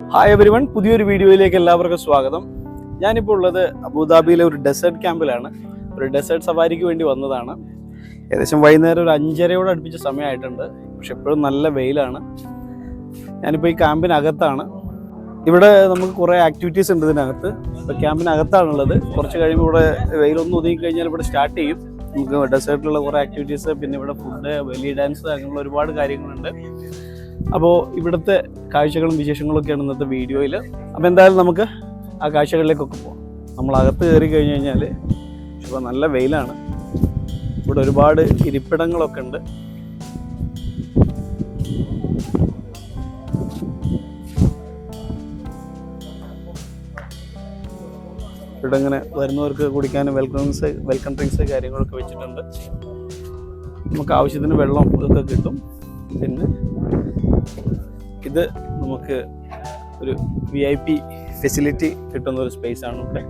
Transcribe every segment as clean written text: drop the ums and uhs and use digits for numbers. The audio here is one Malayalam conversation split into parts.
ഹായ് എവരിവൺ, പുതിയൊരു വീഡിയോയിലേക്ക് എല്ലാവർക്കും സ്വാഗതം. ഞാനിപ്പോൾ ഉള്ളത് അബുദാബിയിലെ ഒരു ഡെസേർട്ട് ക്യാമ്പിലാണ്. ഒരു ഡെസേർട്ട് സഫാരിക്ക് വേണ്ടി വന്നതാണ്. ഏകദേശം വൈകുന്നേരം ഒരു 5:30 അടുപ്പിച്ച സമയമായിട്ടുണ്ട്. പക്ഷെ എപ്പോഴും നല്ല വെയിലാണ്. ഞാനിപ്പോൾ ഈ ക്യാമ്പിനകത്താണ്. ഇവിടെ നമുക്ക് കുറേ ആക്ടിവിറ്റീസ് ഉണ്ട് ഇതിനകത്ത്. ഇപ്പോൾ ക്യാമ്പിനകത്താണുള്ളത്. കുറച്ച് കഴിയുമ്പോൾ ഇവിടെ വെയിലൊന്നും ഒതുങ്ങി കഴിഞ്ഞാൽ ഇവിടെ സ്റ്റാർട്ട് ചെയ്യും. നമുക്ക് ഡെസേർട്ടിലുള്ള കുറേ ആക്ടിവിറ്റീസ്, പിന്നെ ഇവിടെ ഫുഡ്, വെല്ലി ഡാൻസ്, അങ്ങനെയുള്ള ഒരുപാട് കാര്യങ്ങളുണ്ട്. അപ്പോൾ ഇവിടുത്തെ കാഴ്ചകളും വിശേഷങ്ങളൊക്കെയാണ് ഇന്നത്തെ വീഡിയോയിൽ. അപ്പോൾ എന്തായാലും നമുക്ക് ആ കാഴ്ചകളിലേക്കൊക്കെ പോകാം. നമ്മൾ അകത്ത് കയറി കഴിഞ്ഞ് കഴിഞ്ഞാൽ ഇപ്പോൾ നല്ല വെയിലാണ്. ഇവിടെ ഒരുപാട് ഇരിപ്പിടങ്ങളൊക്കെ ഉണ്ട്. ഇവിടെ ഇങ്ങനെ വരുന്നവർക്ക് കുടിക്കാനും വെൽക്കം ഡ്രിങ്ക്സ് കാര്യങ്ങളൊക്കെ വെച്ചിട്ടുണ്ട്. നമുക്ക് ആവശ്യത്തിന് വെള്ളം ഇതൊക്കെ കിട്ടും. പിന്നെ ഇത് നമുക്ക് ഒരു VIP ഫെസിലിറ്റി കിട്ടുന്ന ഒരു സ്പേസ് ആണ് ഇവിടെ.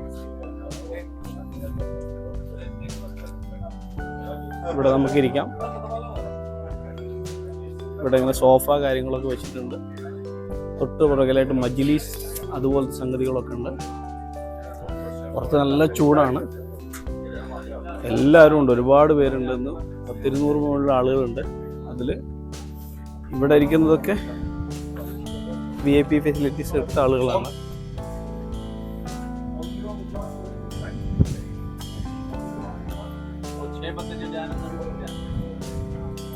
ഇവിടെ നമുക്ക് ഇരിക്കാം. ഇവിടെ ഇങ്ങനെ സോഫ കാര്യങ്ങളൊക്കെ വെച്ചിട്ടുണ്ട്. തൊട്ട് പുറകിലായിട്ട് മജ്ലിസ് അതുപോലത്തെ സംഗതികളൊക്കെ ഉണ്ട്. പുറത്ത് നല്ല ചൂടാണ്. എല്ലാവരും ഉണ്ട്, ഒരുപാട് പേരുണ്ട്. ഇന്ന് 100-200 മുകളിലുള്ള ആളുകളുണ്ട്. അതിൽ ഇവിടെ ഇരിക്കുന്നതൊക്കെ VIP ഫെസിലിറ്റീസ് എടുത്ത ആളുകളാണ്.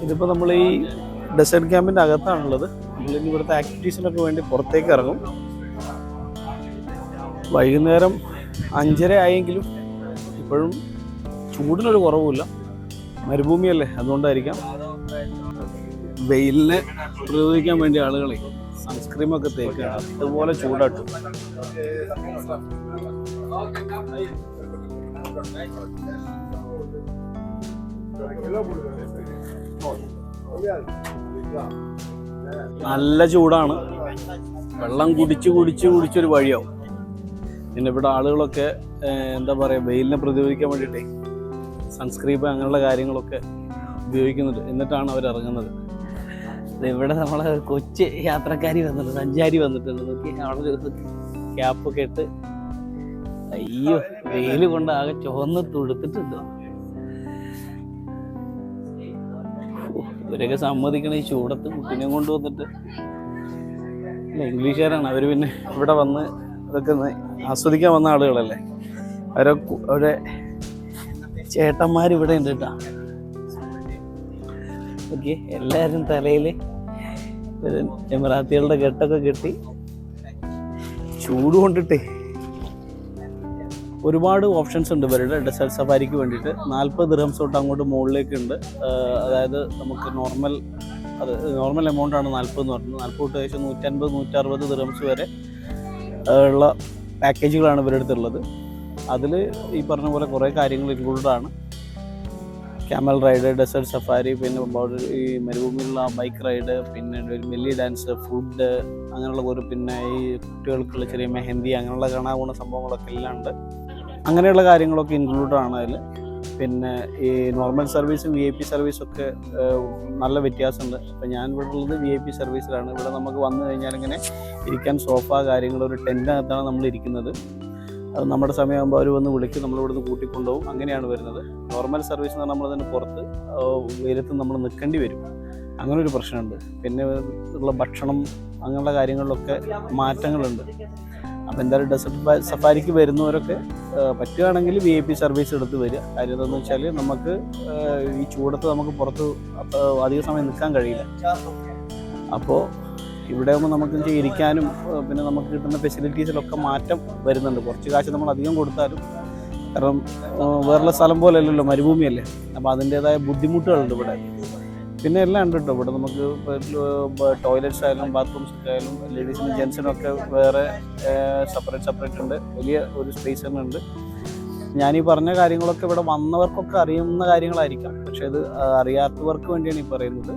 ഇതിപ്പോൾ നമ്മൾ ഈ ഡെസേർട്ട് ക്യാമ്പിൻ്റെ അകത്താണുള്ളത്. നമ്മളിനി ഇവിടുത്തെ ആക്ടിവിറ്റീസിനൊക്കെ വേണ്ടി പുറത്തേക്ക് ഇറങ്ങും. വൈകുന്നേരം 5:30 ആയെങ്കിലും ഇപ്പോഴും ചൂടിനൊരു കുറവുമില്ല. മരുഭൂമിയല്ലേ, അതുകൊണ്ടായിരിക്കാം. വെയിലിനെ പ്രതിരോധിക്കാൻ വേണ്ടി ആളുകളെ സൺസ്ക്രീമൊക്കെ തേക്കുകയാണ്. അതുപോലെ ചൂടാട്ടും. നല്ല ചൂടാണ്. വെള്ളം കുടിച്ചൊരു വഴിയാവും. പിന്നെ ഇവിടെ ആളുകളൊക്കെ എന്താ പറയുക, വെയിലിനെ പ്രതിരോധിക്കാൻ വേണ്ടിയിട്ടേ സൺസ്ക്രീം അങ്ങനെയുള്ള കാര്യങ്ങളൊക്കെ ഉപയോഗിക്കുന്നുണ്ട്. എന്നിട്ടാണ് അവർ ഇറങ്ങുന്നത്. ഇവിടെ നമ്മളെ കൊച്ചു യാത്രക്കാരി വന്നിട്ടുണ്ട്, സഞ്ചാരി വന്നിട്ടുണ്ട്. നോക്കി അവിടെ ക്യാപ്പൊക്കെ ഇട്ട്. അയ്യോ, വെയിൽ കൊണ്ട് ആകെ ചുവന്ന് തുടുത്തിട്ടുണ്ട്. ഇവരൊക്കെ സമ്മതിക്കണ ഈ ചൂടത്ത് കുട്ടിനെ കൊണ്ടുവന്നിട്ട്. ഇംഗ്ലീഷുകാരാണ് അവർ. പിന്നെ ഇവിടെ വന്ന് ഇതൊക്കെ ആസ്വദിക്കാൻ വന്ന ആളുകളല്ലേ. അവരെ ചേട്ടന്മാരിവിടെ ഉണ്ട് കേട്ടോ. ഓക്കെ, എല്ലാവരും തലയിൽ എമിറാത്തികളുടെ കെട്ടൊക്കെ കെട്ടി. ചൂട് കൊണ്ടിട്ടേ ഒരുപാട് ഓപ്ഷൻസ് ഉണ്ട് ഇവരുടെ ഡെസേർട്ട് സഫാരിക്ക് വേണ്ടിയിട്ട്. 40 ദിർഹംസ് തൊട്ട് അങ്ങോട്ട് മുകളിലേക്ക് ഉണ്ട്. അതായത് നമുക്ക് നോർമൽ എമൗണ്ട് ആണ് 40 എന്ന് പറയുന്നത്. 40 തൊട്ട് ഏകദേശം 150-160 ദിർഹംസ് വരെ ഉള്ള പാക്കേജുകളാണ് ഇവരുടെ അടുത്തുള്ളത്. അതിൽ ഈ പറഞ്ഞ പോലെ കുറേ കാര്യങ്ങൾ ഇൻക്ലൂഡഡ് ആണ്. ക്യാമൽ റൈഡ്, ഡെസേർട്ട് സഫാരി, പിന്നെ ഈ മരുഭൂമിയിലുള്ള ബൈക്ക് റൈഡ്, പിന്നെ മെല്ലി ഡാൻസ്, ഫുഡ്, അങ്ങനെയുള്ള ഒരു, പിന്നെ ഈ കുട്ടികൾക്കുള്ള ചെറിയ മെഹന്തി, അങ്ങനെയുള്ള കാണാൻ പോകുന്ന സംഭവങ്ങളൊക്കെ എല്ലാം ഉണ്ട്. അങ്ങനെയുള്ള കാര്യങ്ങളൊക്കെ ഇൻക്ലൂഡഡ് ആണ് അതിൽ. പിന്നെ ഈ നോർമൽ സർവീസും VIP സർവീസൊക്കെ നല്ല വ്യത്യാസമുണ്ട്. അപ്പോൾ ഞാൻ ഇവിടെ ഉള്ളത് VIP സർവീസിലാണ്. ഇവിടെ നമുക്ക് വന്നു കഴിഞ്ഞാൽ ഇങ്ങനെ ഇരിക്കാൻ സോഫ കാര്യങ്ങൾ, ഒരു ടെൻറ്റിനകത്താണ് നമ്മൾ ഇരിക്കുന്നത്. അത് നമ്മുടെ സമയമാകുമ്പോൾ അവർ വന്ന് വിളിക്കും, നമ്മളിവിടുന്ന് കൂട്ടിക്കൊണ്ടുപോകും. അങ്ങനെയാണ് വരുന്നത്. നോർമൽ സർവീസ് എന്ന് പറഞ്ഞാൽ നമ്മളതിന് പുറത്ത് വെയിലത്ത് നമ്മൾ നിൽക്കേണ്ടി വരും. അങ്ങനെ ഒരു പ്രശ്നമുണ്ട്. പിന്നെ ഉള്ള ഭക്ഷണം, അങ്ങനെയുള്ള കാര്യങ്ങളിലൊക്കെ മാറ്റങ്ങളുണ്ട്. അപ്പോൾ എന്തായാലും ഡെസേർട്ട് സഫാരിക്ക് വരുന്നവരൊക്കെ പറ്റുകയാണെങ്കിൽ VIP സർവീസ് എടുത്ത് വരിക. കാര്യം എന്താണെന്ന് വെച്ചാൽ നമുക്ക് ഈ ചൂടത്ത് നമുക്ക് പുറത്ത് അധിക സമയം നിൽക്കാൻ കഴിയില്ല. അപ്പോൾ ഇവിടെ ആകുമ്പോൾ നമുക്ക് ഇരിക്കാനും പിന്നെ നമുക്ക് കിട്ടുന്ന ഫെസിലിറ്റീസിലൊക്കെ മാറ്റം വരുന്നുണ്ട്. കുറച്ച് കാശ് നമ്മൾ അധികം കൊടുത്താലും, കാരണം വേറുള്ള സ്ഥലം പോലെ അല്ലല്ലോ, മരുഭൂമിയല്ലേ. അപ്പോൾ അതിൻ്റേതായ ബുദ്ധിമുട്ടുകളുണ്ട് ഇവിടെ. പിന്നെ എല്ലാം ഉണ്ട് കേട്ടോ. ഇവിടെ നമുക്ക് ടോയ്ലറ്റ്സ് ആയാലും ബാത്റൂംസ് ഒക്കെ ആയാലും ലേഡീസിനും ജെൻസിനും ഒക്കെ വേറെ സെപ്പറേറ്റ് ഉണ്ട്. വലിയ ഒരു സ്പേസ് തന്നെ ഉണ്ട്. ഞാനീ പറഞ്ഞ കാര്യങ്ങളൊക്കെ ഇവിടെ വന്നവർക്കൊക്കെ അറിയുന്ന കാര്യങ്ങളായിരിക്കാം. പക്ഷേ ഇത് അറിയാത്തവർക്ക് വേണ്ടിയാണ് ഈ പറയുന്നത്.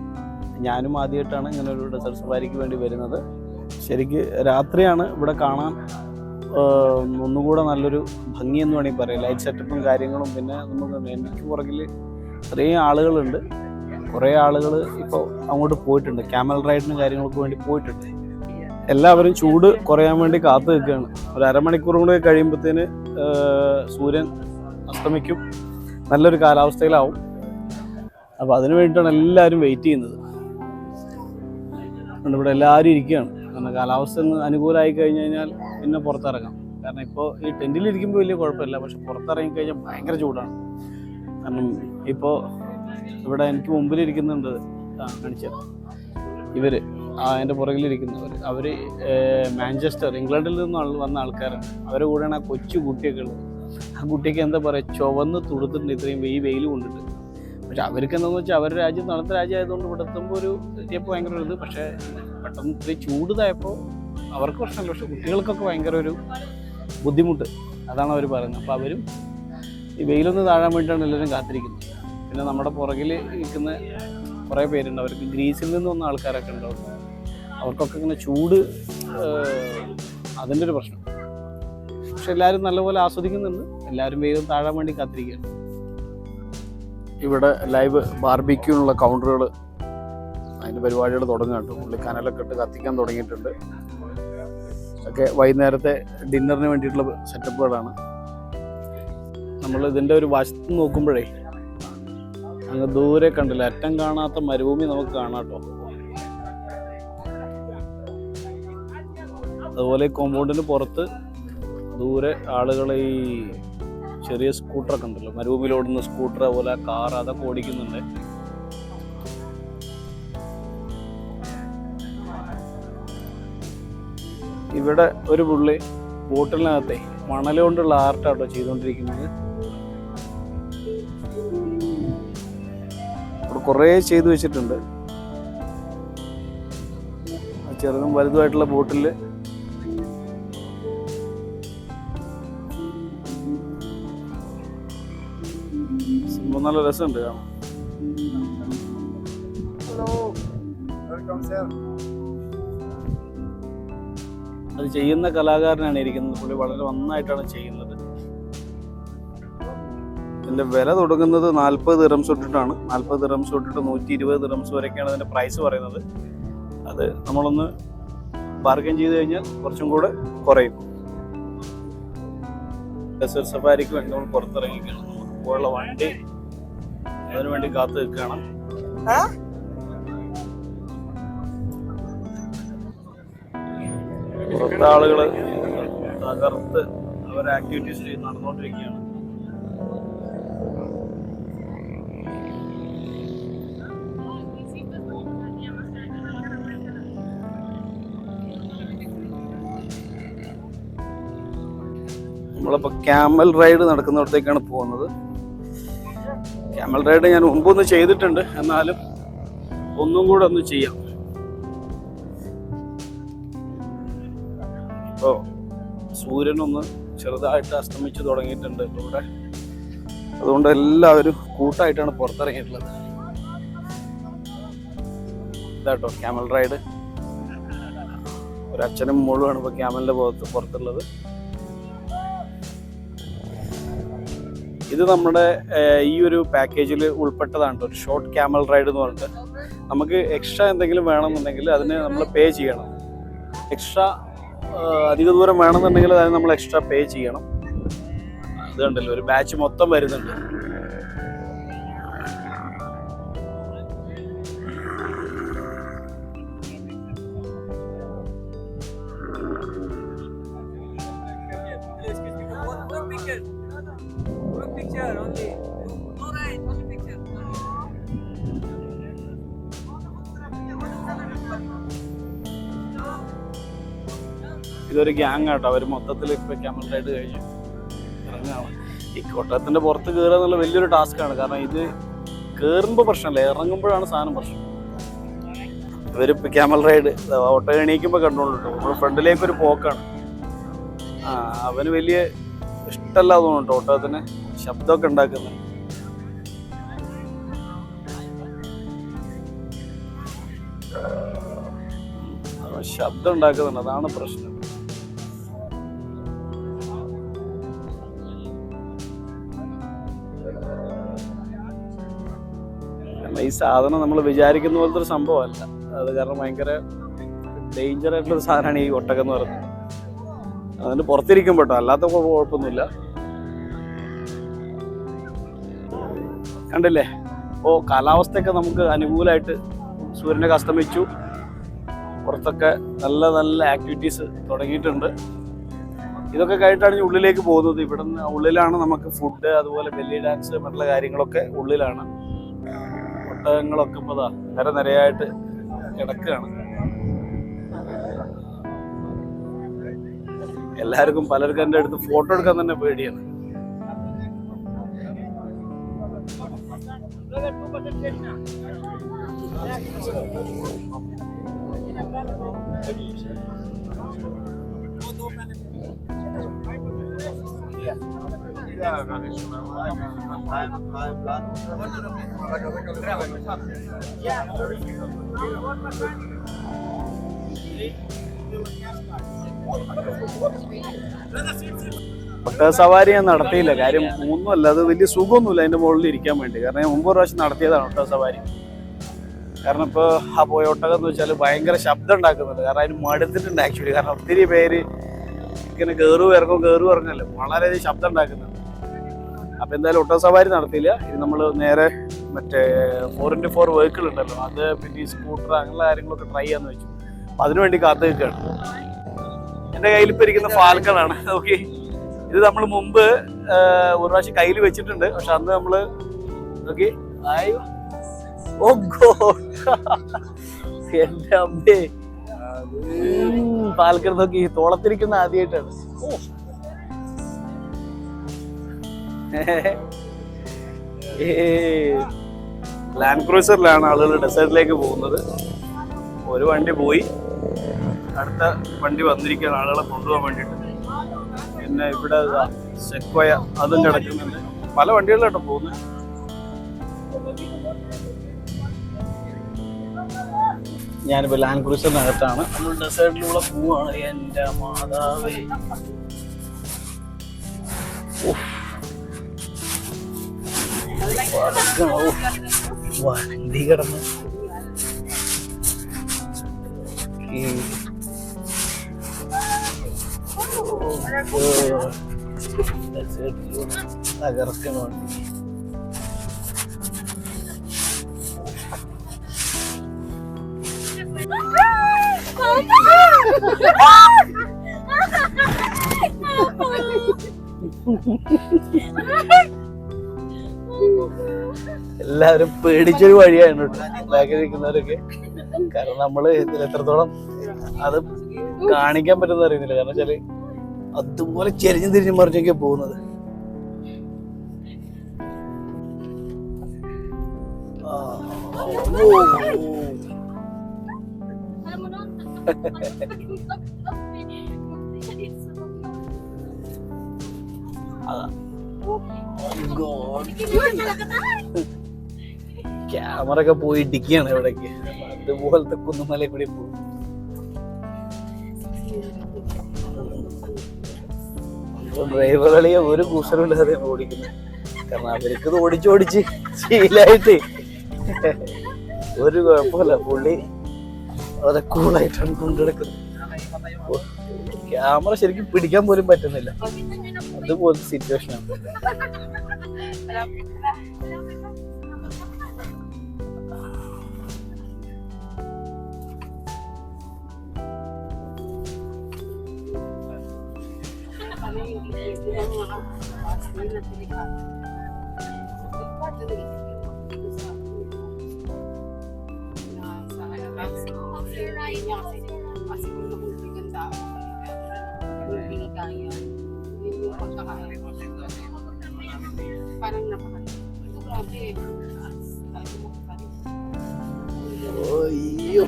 ഞാനും ആദ്യമായിട്ടാണ് ഇങ്ങനെ ഒരു ഡെസേർട്ട് സഫാരിക്ക് വേണ്ടി വരുന്നത്. ശരിക്ക് രാത്രിയാണ് ഇവിടെ കാണാൻ ഒന്നുകൂടെ നല്ലൊരു ഭംഗിയെന്ന് വേണമെങ്കിൽ പറയാം. ലൈറ്റ് സെറ്റപ്പും കാര്യങ്ങളും. പിന്നെ നമുക്ക് എനിക്ക് പുറകിൽ ഇത്രയും ആളുകളുണ്ട്. കുറേ ആളുകൾ ഇപ്പോൾ അങ്ങോട്ട് പോയിട്ടുണ്ട്, ക്യാമൽ റൈഡിനും കാര്യങ്ങൾക്ക് വേണ്ടി പോയിട്ടുണ്ട്. എല്ലാവരും ചൂട് കുറയാൻ വേണ്ടി കാത്തു നിൽക്കുകയാണ്. ഒരു അരമണിക്കൂർ കൂടെ കഴിയുമ്പോഴത്തേന് സൂര്യൻ അസ്തമിക്കും, നല്ലൊരു കാലാവസ്ഥയിലാവും. അപ്പോൾ അതിന് വേണ്ടിയിട്ടാണ് എല്ലാവരും വെയിറ്റ് ചെയ്യുന്നത്. ഇവിടെ എല്ലാവരും ഇരിക്കുകയാണ്. കാരണം കാലാവസ്ഥ അനുകൂലമായി കഴിഞ്ഞ് കഴിഞ്ഞാൽ പിന്നെ പുറത്തിറങ്ങാം. കാരണം ഇപ്പോൾ ഈ ടെൻറ്റിലിരിക്കുമ്പോൾ വലിയ കുഴപ്പമില്ല, പക്ഷെ പുറത്തിറങ്ങിക്കഴിഞ്ഞാൽ ഭയങ്കര ചൂടാണ്. കാരണം ഇപ്പോൾ ഇവിടെ എനിക്ക് മുമ്പിലിരിക്കുന്നുണ്ട്, കാണിച്ചത് ഇവർ എൻ്റെ പുറകിലിരിക്കുന്നവർ, അവർ മാഞ്ചസ്റ്റർ ഇംഗ്ലണ്ടിൽ നിന്ന് വന്ന ആൾക്കാരാണ്. അവരുടെ കൂടെയാണ് ആ കൊച്ചു കുട്ടിയൊക്കെ ഉള്ളത്. ആ കുട്ടിക്ക് എന്താ പറയുക, ചുവന്ന് തുടുത്തിട്ടുണ്ട് ഇത്രയും വെയിൽ കൊണ്ടിട്ട്. പക്ഷെ അവർക്ക് എന്താണെന്ന് വെച്ചാൽ അവരുടെ രാജ്യം തണുത്ത രാജ്യമായതുകൊണ്ട് ഇവിടെ എത്തുമ്പോൾ ഒരു എത്തിയപ്പോൾ ഭയങ്കര ഇത്. പക്ഷേ പെട്ടെന്ന് ഇത്രയും ചൂടുതായപ്പോൾ അവർക്ക് പ്രശ്നമില്ല, പക്ഷെ കുട്ടികൾക്കൊക്കെ ഭയങ്കര ഒരു ബുദ്ധിമുട്ട്. അതാണ് അവർ പറയുന്നത്. അപ്പോൾ അവരും ഈ വെയിലൊന്ന് താഴാൻ വേണ്ടിയിട്ടാണ് എല്ലാവരും കാത്തിരിക്കുന്നത്. പിന്നെ നമ്മുടെ പുറകിൽ ഇരിക്കുന്ന കുറേ പേരുണ്ട്, അവർക്ക് ഗ്രീസിൽ നിന്ന് വന്ന ആൾക്കാരൊക്കെ ഉണ്ടാവും. അവർക്കൊക്കെ ഇങ്ങനെ ചൂട് അതിൻ്റെ ഒരു പ്രശ്നം. പക്ഷെ എല്ലാവരും നല്ലപോലെ ആസ്വദിക്കുന്നുണ്ട്. എല്ലാവരും വെയിലും താഴാൻ വേണ്ടി കാത്തിരിക്കുകയാണ്. ഇവിടെ ലൈവ് ബാർബിക്യൂനുള്ള കൗണ്ടറുകൾ, അതിൻ്റെ പരിപാടികൾ തുടങ്ങുക കേട്ടോ. പുള്ളി കനലൊക്കെ ഇട്ട് കത്തിക്കാൻ തുടങ്ങിയിട്ടുണ്ട്. ഒക്കെ വൈകുന്നേരത്തെ ഡിന്നറിന് വേണ്ടിയിട്ടുള്ള സെറ്റപ്പുകളാണ്. നമ്മൾ ഇതിൻ്റെ ഒരു വശത്ത് നോക്കുമ്പോഴേ അങ്ങ് ദൂരെ കണ്ടില്ല, അറ്റം കാണാത്ത മരുഭൂമി നമുക്ക് കാണാം കേട്ടോ. അതുപോലെ കോമ്പൗണ്ടിന് പുറത്ത് ദൂരെ ആളുകൾ ഈ ചെറിയ സ്കൂട്ടറൊക്കെ ഉണ്ടല്ലോ, മരുഭൂമിയിൽ ഓടുന്ന സ്കൂട്ടർ, അതുപോലെ കാർ, അതൊക്കെ ഓടിക്കുന്നുണ്ട്. ഇവിടെ ഒരു പുള്ളി ബോട്ടിലിനകത്തെ മണൽ കൊണ്ടുള്ള ആർട്ടാട്ടോ ചെയ്തുകൊണ്ടിരിക്കുന്നത്. ഇവിടെ കുറേ ചെയ്തു വെച്ചിട്ടുണ്ട്. ചെറുതും വലുതുമായിട്ടുള്ള ബോട്ടിൽ നല്ല രസമുണ്ട് കാണാൻ. അത് ചെയ്യുന്ന കലാകാരനാണ് ഇരിക്കുന്നത്. പുള്ളി വളരെ നന്നായിട്ടാണ് ചെയ്യുന്നത്. ഇതിൻ്റെ വില തുടങ്ങുന്നത് 40 ദിർഹംസ് തൊട്ടിട്ടാണ്. 40 ദിർഹംസ് തൊട്ടിട്ട് 120 ദിർഹംസ് വരെയൊക്കെയാണ് അതിൻ്റെ പ്രൈസ് പറയുന്നത്. അത് നമ്മളൊന്ന് ബാർഗൈൻ ചെയ്ത് കഴിഞ്ഞാൽ കുറച്ചും കൂടെ കുറയും. ഡെസേർട്ട് സഫാരിക്ക് വേണ്ടി നമ്മൾ പുറത്തിറങ്ങിക്കണം. നമുക്കുള്ള വണ്ടി അതിനു വേണ്ടി കാത്തു നിൽക്കണം. പുറത്തെ ആളുകള് തകർത്ത് അവരെ ആക്ടിവിറ്റീസ് ചെയ്ത് നടന്നുകൊണ്ടിരിക്കുകയാണ്. നമ്മളിപ്പോൾ ക്യാമൽ റൈഡ് നടക്കുന്നിടത്തേക്കാണ് പോകുന്നത്. ക്യാമൽ റൈഡ് ഞാൻ മുമ്പൊന്ന് ചെയ്തിട്ടുണ്ട്, എന്നാലും ഒന്നും കൂടെ ഒന്ന് ചെയ്യാം. ഇപ്പോൾ സൂര്യനൊന്ന് ചെറുതായിട്ട് അസ്തമിച്ച് തുടങ്ങിയിട്ടുണ്ട് ഇവിടെ. അതുകൊണ്ട് എല്ലാവരും കൂട്ടായിട്ടാണ് പുറത്തിറങ്ങിയിട്ടുള്ളത്. ഇതാട്ടോ ക്യാമൽ റൈഡ്. ഒരു അച്ഛനും മോളുമാണ് ഇപ്പോൾ ക്യാമലിൻ്റെ പുറത്തുള്ളത്. ഇത് നമ്മുടെ ഈ ഒരു പാക്കേജിൽ ഉൾപ്പെട്ടതാണ്. ഒരു ഷോർട്ട് ക്യാമൽ റൈഡ് എന്ന് പറഞ്ഞിട്ട് നമുക്ക് എക്സ്ട്രാ എന്തെങ്കിലും വേണമെന്നുണ്ടെങ്കിൽ അതിന് നമ്മൾ പേ ചെയ്യണം. എക്സ്ട്രാ അധിക ദൂരം വേണമെന്നുണ്ടെങ്കിൽ അതിന് നമ്മൾ എക്സ്ട്രാ പേ ചെയ്യണം. അത് കണ്ടല്ലോ, ഒരു ബാച്ച് മൊത്തം വരുന്നുണ്ട്. ഇതൊരു ഗ്യാങ് ആട്ടോ. അവർ മൊത്തത്തിൽ ഇപ്പോൾ ക്യാമൽ റൈഡ് കഴിഞ്ഞ് ഇറങ്ങുകയാണ്. ഈ കോട്ടയത്തിൻ്റെ പുറത്ത് കയറുക എന്നുള്ള വലിയൊരു ടാസ്ക്കാണ്. കാരണം ഇത് കയറുമ്പോൾ പ്രശ്നമല്ല, ഇറങ്ങുമ്പോഴാണ് സാധനം പ്രശ്നം. ഇവരിപ്പോൾ ക്യാമൽ റൈഡ് ഓട്ടോ എണീക്കുമ്പോൾ കണ്ടുകൊണ്ടിട്ടു. നമ്മുടെ ഫ്രണ്ടിലേക്കൊരു പോക്കാണ്. അവന് വലിയ ഇഷ്ടമല്ല തോന്നുന്നു ഓട്ടത്തിന് ശബ്ദമൊക്കെ ഉണ്ടാക്കുന്നത്. ശബ്ദം ഉണ്ടാക്കുന്നുണ്ട്, അതാണ് പ്രശ്നം. ഈ സാധനം നമ്മൾ വിചാരിക്കുന്ന പോലത്തെ ഒരു സംഭവമല്ല. അത് കാരണം ഭയങ്കര ഡേഞ്ചർ ആയിട്ടുള്ള ഒരു സാധനമാണ് ഈ ഒട്ടകം എന്ന് പറയുന്നത്. അതിന് പുറത്തിരിക്കും പെട്ടോ, അല്ലാത്ത കുഴപ്പമൊന്നുമില്ല. കണ്ടില്ലേ? അപ്പോൾ കാലാവസ്ഥയൊക്കെ നമുക്ക് അനുകൂലമായിട്ട് സൂര്യനൊക്കെ അസ്തമിച്ചു. പുറത്തൊക്കെ നല്ല നല്ല ആക്ടിവിറ്റീസ് തുടങ്ങിയിട്ടുണ്ട്. ഇതൊക്കെ കഴിഞ്ഞിട്ടാണ് ഉള്ളിലേക്ക് പോകുന്നത്. ഇവിടുന്ന് ഉള്ളിലാണ് നമുക്ക് ഫുഡ്, അതുപോലെ ബെല്ലി ഡാൻസ്, മറ്റുള്ള കാര്യങ്ങളൊക്കെ ഉള്ളിലാണ്. ഒട്ടകങ്ങളൊക്കെ ഇപ്പോൾ നിരയായിട്ട് കിടക്കുകയാണ്. എല്ലാവർക്കും പലർക്കും എൻ്റെ അടുത്ത് ഫോട്ടോ എടുക്കാൻ തന്നെ പേടിയാണ്. ഒട്ടക സവാരി ഞാൻ നടത്തിയില്ല. കാര്യം ഒന്നുമല്ല, അത് വലിയ സുഖമൊന്നുമില്ല അതിൻ്റെ മുകളിൽ ഇരിക്കാൻ വേണ്ടി. കാരണം ഞാൻ മുമ്പ് പ്രാവശ്യം നടത്തിയതാണ് ഒട്ടക സവാരി. കാരണം ഇപ്പോൾ ആ പോയ ഒട്ടകം എന്ന് വെച്ചാൽ ഭയങ്കര ശബ്ദം ഉണ്ടാക്കുന്നുണ്ട്. കാരണം അതിന് മടുത്തിട്ടുണ്ട് ആക്ച്വലി. കാരണം ഒത്തിരി പേര് ഇങ്ങനെ കയറും ഇറങ്ങല്ലോ, വളരെയധികം ശബ്ദം ഉണ്ടാക്കുന്നുണ്ട്. അപ്പം എന്തായാലും ഒട്ടക സവാരി നടത്തിയില്ല. ഇത് നമ്മൾ നേരെ മറ്റേ 4x4 വെഹിക്കിൾ ഉണ്ടല്ലോ, അത് പിന്നെ ഈ സ്കൂട്ടർ അങ്ങനെയുള്ള കാര്യങ്ങളൊക്കെ ട്രൈ ചെയ്യാന്ന് വെച്ചു. അപ്പം അതിനുവേണ്ടി കാത്തു നിൽക്കുകയാണ്. എൻ്റെ കയ്യിൽ ഇപ്പോൾ ഇരിക്കുന്ന ഫാൽക്കണാണ്. ഓക്കെ, ഇത് നമ്മൾ മുമ്പ് ഒരു പ്രാവശ്യം കയ്യിൽ വെച്ചിട്ടുണ്ട്. പക്ഷെ അന്ന് നമ്മൾ ഓക്കെ ഓ ഗോഡ് എന്റെ അമ്മേ, ഫാൽക്കൺ നോക്കി തോളത്തിരിക്കുന്ന ആദ്യമായിട്ടാണ്. ലാൻഡ് ക്രൂസറിലാണ് ആളുകൾ ഡെസേർട്ടിലേക്ക് പോകുന്നത്. ഒരു വണ്ടി പോയി, അടുത്ത വണ്ടി വന്നിരിക്കുകയാണ് ആളുകളെ കൊണ്ടുപോകാൻ വേണ്ടിയിട്ട്. പിന്നെ ഇവിടെ സെക്വയ അതും കിടക്കുന്നുണ്ട്. പല വണ്ടികളിലോട്ടോ പോകുന്നത്. ഞാനിപ്പോൾ ലാൻഡ് ക്രൂസറിനകത്താണ്. നമ്മൾ ഡെസേർട്ടിലൂടെ പോവാണ്. എൻ്റെ മാതാവേ, വണ്ടി കിടന്ന് തകർക്കണ വണ്ടി. എല്ലാവരും പേടിച്ചൊരു വഴിയാണ് ബാക്കിൽ നിൽക്കുന്നവരൊക്കെ. കാരണം നമ്മള് ഇതിൽ എത്രത്തോളം അത് കാണിക്കാൻ പറ്റുന്ന അറിയുന്നില്ല. കാരണം വെച്ചാല് അതുപോലെ ചെരിഞ്ഞും തിരിഞ്ഞും മറിഞ്ഞൊക്കെ പോകുന്നത്. ക്യാമറ ഒക്കെ പോയി ഇടിക്കുകയാണ് ഇവിടേക്ക്. അതുപോലത്തെ കുന്നുമല കൂടി പോകും. ഡ്രൈവറുകളെ ഒരു കൂസലുമില്ലാതെ ഓടിക്കുന്നത്. കാരണം അവർക്ക് ഇത് ഓടിച്ചോടിച്ച് ശീലായിട്ട് ഒരു കുഴപ്പമില്ല. പുള്ളി വളരെ കൂളായിട്ടാണ് കൊണ്ടുനടക്കുന്നത്. ക്യാമറ ശരിക്കും പിടിക്കാൻ പോലും പറ്റുന്നില്ല. അതുപോലത്തെ സിറ്റുവേഷനാണ്.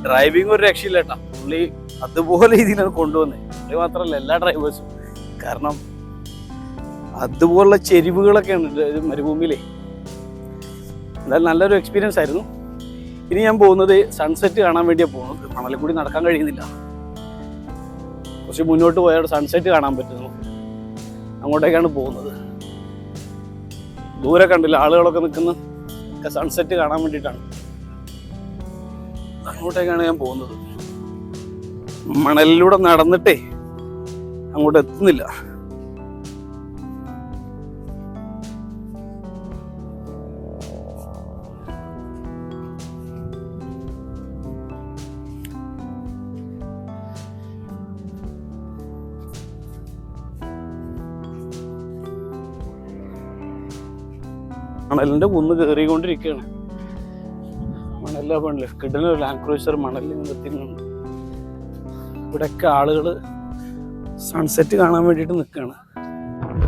ഡ്രൈവിംഗ് ഒരു രക്ഷയില്ല കേട്ടോ. പുള്ളി അതുപോലെ രീതിയിലാണ് കൊണ്ടുവന്നത്. പുള്ളി മാത്രമല്ല, എല്ലാ ഡ്രൈവേഴ്സും. കാരണം അതുപോലുള്ള ചെരിവുകളൊക്കെ ഉണ്ട് മരുഭൂമിയിലേ. എന്തായാലും നല്ലൊരു എക്സ്പീരിയൻസ് ആയിരുന്നു. ഇനി ഞാൻ പോകുന്നത് സൺസെറ്റ് കാണാൻ വേണ്ടിയാണ് പോകുന്നത്. മണലിൽ കൂടി നടക്കാൻ കഴിയുന്നില്ല. കുറച്ച് മുന്നോട്ട് പോയാൽ സൺസെറ്റ് കാണാൻ പറ്റും നമുക്ക്. അങ്ങോട്ടേക്കാണ് പോകുന്നത്. ദൂരെ കണ്ടില്ല ആളുകളൊക്കെ നിൽക്കുന്ന സൺസെറ്റ് കാണാൻ വേണ്ടിയിട്ടാണ്. അങ്ങോട്ടേക്കാണ് ഞാൻ പോകുന്നത്. മണലിലൂടെ നടന്നിട്ടേ അങ്ങോട്ട് എത്തുന്നില്ല. മണലിന്റെ കുന്ന് കയറിക്കൊണ്ടിരിക്കുകയാണ്. മണലിലെ പണില്ല കിട്ടുന്ന ലാൻഡ് ക്രൂസർ മണലിൽ നിർത്തിയിട്ടുണ്ട്. ഇവിടെയൊക്കെ ആളുകൾ സൺസെറ്റ് കാണാൻ വേണ്ടിയിട്ട് നിൽക്കുകയാണ്.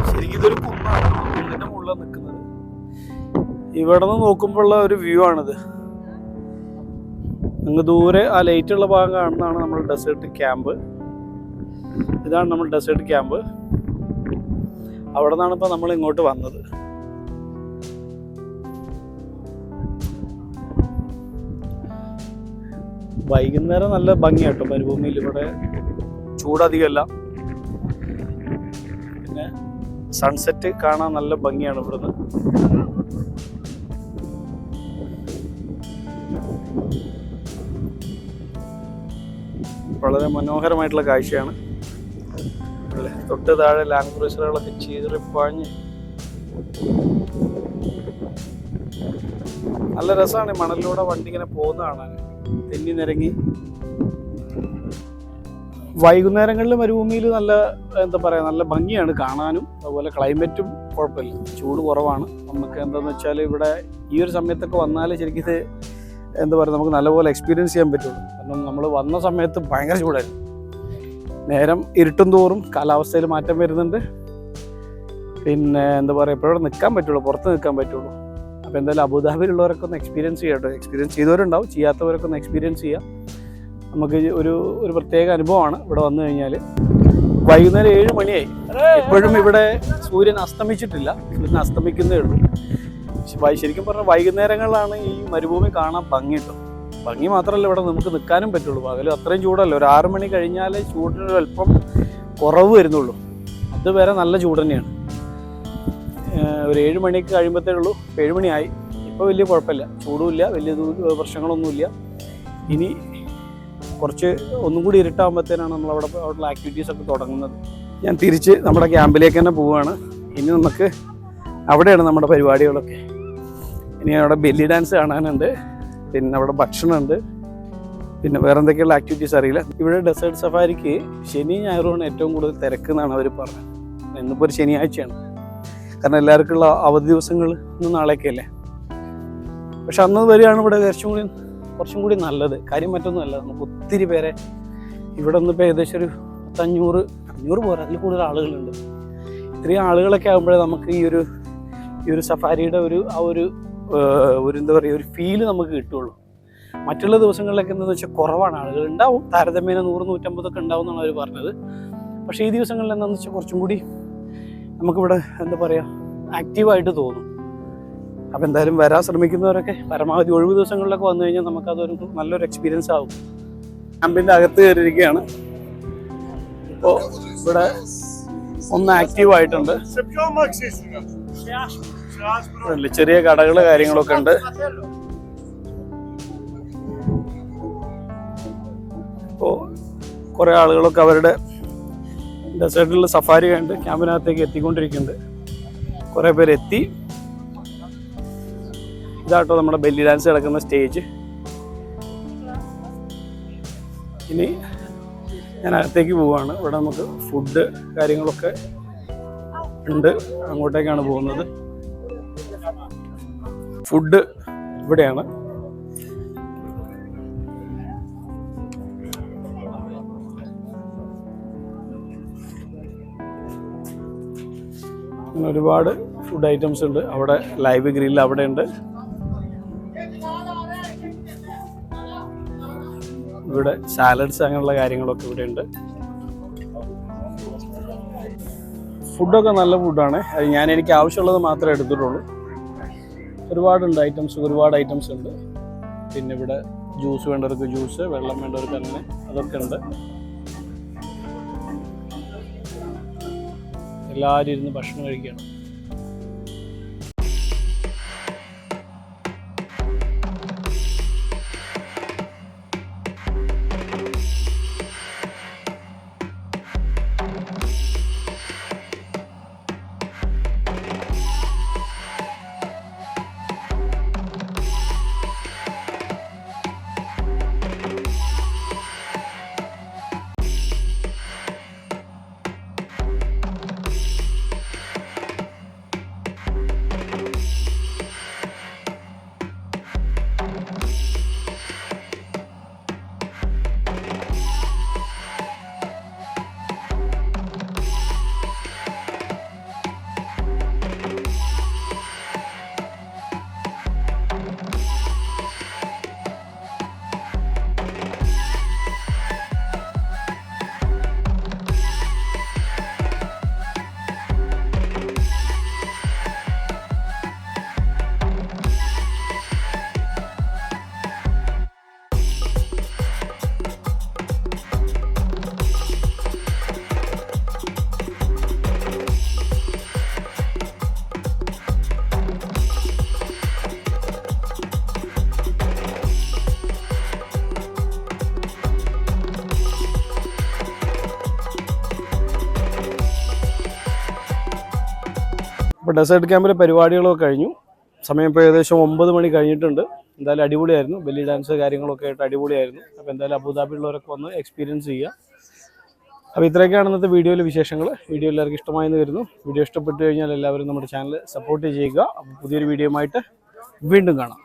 ശരിക്കും ഇതൊരു കുന്നാണ്, കുന്നിന്റെ മുകളിലാണ് നിൽക്കുന്നത്. ഇവിടെ നിന്ന് നോക്കുമ്പോഴുള്ള ഒരു വ്യൂ ആണിത്. അങ്ങ് ദൂരെ ആ ലൈറ്റുള്ള ഭാഗം കാണുന്നതാണ് നമ്മൾ ഡെസേർട്ട് ക്യാമ്പ്. ഇതാണ് നമ്മൾ ഡെസേർട്ട് ക്യാമ്പ്. അവിടെ നിന്നാണ് ഇപ്പോൾ നമ്മൾ ഇങ്ങോട്ട് വന്നത്. വൈകുന്നേരം നല്ല ഭംഗിയാട്ടോ മരുഭൂമിയിൽ. ഇവിടെ ചൂടധികമല്ല, പിന്നെ സൺസെറ്റ് കാണാൻ നല്ല ഭംഗിയാണ് ഇവിടുന്ന്. വളരെ മനോഹരമായിട്ടുള്ള കാഴ്ചയാണ്. തൊട്ട് താഴെ ലാൻഡ് ക്രൂസറുകളൊക്കെ ചീറിപ്പാഞ്ഞ് നല്ല രസമാണ്. മണലിലൂടെ വണ്ടി ഇങ്ങനെ പോകുന്ന കാണാൻ, തെന്നി നിരങ്ങി. വൈകുന്നേരങ്ങളിൽ മരുഭൂമിയിൽ നല്ല എന്താ പറയുക, നല്ല ഭംഗിയാണ് കാണാനും. അതുപോലെ ക്ലൈമറ്റും കുഴപ്പമില്ല, ചൂട് കുറവാണ്. നമുക്ക് എന്താണെന്ന് വെച്ചാൽ ഇവിടെ ഈ ഒരു സമയത്തൊക്കെ വന്നാൽ ശരിക്കും ഇത് എന്താ പറയുക, നമുക്ക് നല്ലപോലെ എക്സ്പീരിയൻസ് ചെയ്യാൻ പറ്റുള്ളൂ. കാരണം നമ്മൾ വന്ന സമയത്ത് ഭയങ്കര ചൂടായിരുന്നു. നേരം ഇരുട്ടും തോറും കാലാവസ്ഥയിൽ മാറ്റം വരുന്നുണ്ട്. പിന്നെ എന്താ പറയുക, എപ്പോഴും നിൽക്കാൻ പറ്റുള്ളൂ, പുറത്ത് നിൽക്കാൻ പറ്റുള്ളൂ. അപ്പോൾ എന്തായാലും അബുദാബിയിലുള്ളവരൊക്കെ ഒന്ന് എക്സ്പീരിയൻസ് ചെയ്യട്ടോ. എക്സ്പീരിയൻസ് ചെയ്തവരുണ്ടാവും, ചെയ്യാത്തവരൊക്കെ ഒന്ന് എക്സ്പീരിയൻസ് ചെയ്യാം. നമുക്ക് ഒരു പ്രത്യേക അനുഭവമാണ് ഇവിടെ വന്നു കഴിഞ്ഞാൽ. വൈകുന്നേരം 7 മണിയായി, ഇപ്പോഴും ഇവിടെ സൂര്യൻ അസ്തമിച്ചിട്ടില്ല. സൂര്യൻ അസ്തമിക്കുന്നേ ഉള്ളൂ. ശരിക്കും പറഞ്ഞാൽ വൈകുന്നേരങ്ങളിലാണ് ഈ മരുഭൂമി കാണാൻ ഭംഗി കിട്ടും. ഭംഗി മാത്രമല്ല, ഇവിടെ നമുക്ക് നിൽക്കാനും പറ്റുള്ളൂ. പകൽ അത്രയും ചൂടല്ല. ഒരു 6 മണി കഴിഞ്ഞാൽ ചൂടിന് അല്പം കുറവ് വരുന്നുള്ളൂ. അതുവരെ നല്ല ചൂട് തന്നെയാണ്. ഒരു 7 മണിക്ക് കഴിയുമ്പോഴത്തേ ഉള്ളൂ. 7 മണിയായി. ഇപ്പോൾ വലിയ കുഴപ്പമില്ല, ചൂടുമില്ല, വലിയ പ്രശ്നങ്ങളൊന്നുമില്ല. ഇനി കുറച്ച് ഒന്നും കൂടി ഇരുട്ടാകുമ്പോഴത്തേനാണ് നമ്മളവിടെ അവിടെയുള്ള ആക്ടിവിറ്റീസൊക്കെ തുടങ്ങുന്നത്. ഞാൻ തിരിച്ച് നമ്മുടെ ക്യാമ്പിലേക്ക് തന്നെ പോവുകയാണ്. ഇനി നമുക്ക് അവിടെയാണ് നമ്മുടെ പരിപാടികളൊക്കെ. ഇനി അവിടെ ബെല്ലി ഡാൻസ് കാണാനുണ്ട്, പിന്നെ അവിടെ ഭക്ഷണമുണ്ട്, പിന്നെ വേറെ എന്തൊക്കെയുള്ള ആക്ടിവിറ്റീസ് അറിയില്ല. ഇവിടെ ഡെസേർട്ട് സഫാരിക്ക് ശനി ഞായറുമാണ് ഏറ്റവും കൂടുതൽ തിരക്ക് എന്നാണ് അവർ പറഞ്ഞത്. ഇന്നിപ്പോൾ ഒരു ശനിയാഴ്ചയാണ്, കാരണം എല്ലാവർക്കും ഉള്ള അവധി ദിവസങ്ങൾ ഇന്ന് നാളെയൊക്കെ അല്ലേ. പക്ഷെ അന്ന് വരികയാണ് ഇവിടെ കുറച്ചും കൂടി നല്ലത്. കാര്യം മറ്റൊന്നുമല്ല, നമുക്ക് ഒത്തിരി പേരെ ഇവിടെ നിന്ന് ഇപ്പോൾ ഏകദേശം ഒരു 500 പോരാ, അതിൽ കൂടുതൽ ആളുകളുണ്ട്. ഇത്രയും ആളുകളൊക്കെ ആകുമ്പോഴേ നമുക്ക് ഈ ഒരു സഫാരിയുടെ ഒരു എന്താ പറയുക, ഒരു ഫീല് നമുക്ക് കിട്ടുള്ളൂ. മറ്റുള്ള ദിവസങ്ങളിലൊക്കെ എന്താണെന്ന് വെച്ചാൽ കുറവാണ്, ആളുകൾ ഉണ്ടാവും, താരതമ്യേന 100-150 ഉണ്ടാവും എന്നാണ് അവർ പറഞ്ഞത്. പക്ഷേ ഈ ദിവസങ്ങളിൽ എന്താണെന്ന് വെച്ചാൽ കുറച്ചും കൂടി നമുക്കിവിടെ എന്താ പറയുക, ആക്റ്റീവായിട്ട് തോന്നും. അപ്പോൾ എന്തായാലും വരാൻ ശ്രമിക്കുന്നവരൊക്കെ പരമാവധി ഒഴിവ് ദിവസങ്ങളിലൊക്കെ വന്നു കഴിഞ്ഞാൽ നമുക്കതൊരു നല്ലൊരു എക്സ്പീരിയൻസ് ആകും. ക്യാമ്പിൻ്റെ അകത്ത് കയറിയിരിക്കുകയാണ്. ഇപ്പോൾ ഇവിടെ ഒന്ന് ആക്റ്റീവായിട്ടുണ്ട്. ചെറിയ കടകൾ കാര്യങ്ങളൊക്കെ ഉണ്ട്. ഇപ്പോൾ കുറേ ആളുകളൊക്കെ അവരുടെ ഡെസേർട്ടിൽ സഫാരി കണ്ട് ക്യാമ്പിനകത്തേക്ക് എത്തിക്കൊണ്ടിരിക്കുന്നുണ്ട്. കുറേ പേര് എത്തി. ഇതാട്ടോ നമ്മുടെ ബെല്ലി ഡാൻസ് കിടക്കുന്ന സ്റ്റേജ്. ഇനി ഞാൻ അകത്തേക്ക് പോവുകയാണ്. ഇവിടെ നമുക്ക് ഫുഡ് കാര്യങ്ങളൊക്കെ ഉണ്ട്, അങ്ങോട്ടേക്കാണ് പോകുന്നത്. ഫുഡ് ഇവിടെയാണ്. അങ്ങനെ ഒരുപാട് ഫുഡ് ഐറ്റംസ് ഉണ്ട്. അവിടെ ലൈവ് ഗ്രില്ല് അവിടെ ഉണ്ട്. ഇവിടെ സാലഡ്സ് അങ്ങനെയുള്ള കാര്യങ്ങളൊക്കെ ഇവിടെ ഉണ്ട്. ഫുഡൊക്കെ നല്ല ഫുഡാണ്. അത് എനിക്ക് ആവശ്യമുള്ളത് മാത്രമേ എടുത്തിട്ടുള്ളൂ. ഒരുപാട് ഐറ്റംസ് ഉണ്ട്. പിന്നെ ഇവിടെ ജ്യൂസ് വേണ്ടവർക്ക് ജ്യൂസ്, വെള്ളം വേണ്ടവർക്ക് അങ്ങനെ അതൊക്കെ ഉണ്ട്. എല്ലാവരും ഇരുന്ന് ഭക്ഷണം കഴിക്കുകയാണ്. അപ്പോൾ ഡെസേർട്ട് ക്യാമ്പിലെ പരിപാടികളൊക്കെ കഴിഞ്ഞു. സമയം ഇപ്പോൾ ഏകദേശം 9 മണി കഴിഞ്ഞിട്ടുണ്ട്. എന്തായാലും അടിപൊളിയായിരുന്നു. ബെല്ലി ഡാൻസ് കാര്യങ്ങളൊക്കെ ആയിട്ട് അടിപൊളിയായിരുന്നു. അപ്പോൾ എന്തായാലും അബുദാബിയിലുള്ളവരൊക്കെ വന്ന് എക്സ്പീരിയൻസ് ചെയ്യുക. അപ്പോൾ ഇത്രയൊക്കെയാണ് ഇന്നത്തെ വീഡിയോയിലെ വിശേഷങ്ങൾ. വീഡിയോ എല്ലാവർക്കും ഇഷ്ടമായെന്ന് വരുന്നു. വീഡിയോ ഇഷ്ടപ്പെട്ടു കഴിഞ്ഞാൽ എല്ലാവരും നമ്മുടെ ചാനൽ സപ്പോർട്ട് ചെയ്യുക. അപ്പോൾ പുതിയൊരു വീഡിയോ ആയിട്ട് വീണ്ടും കാണാം.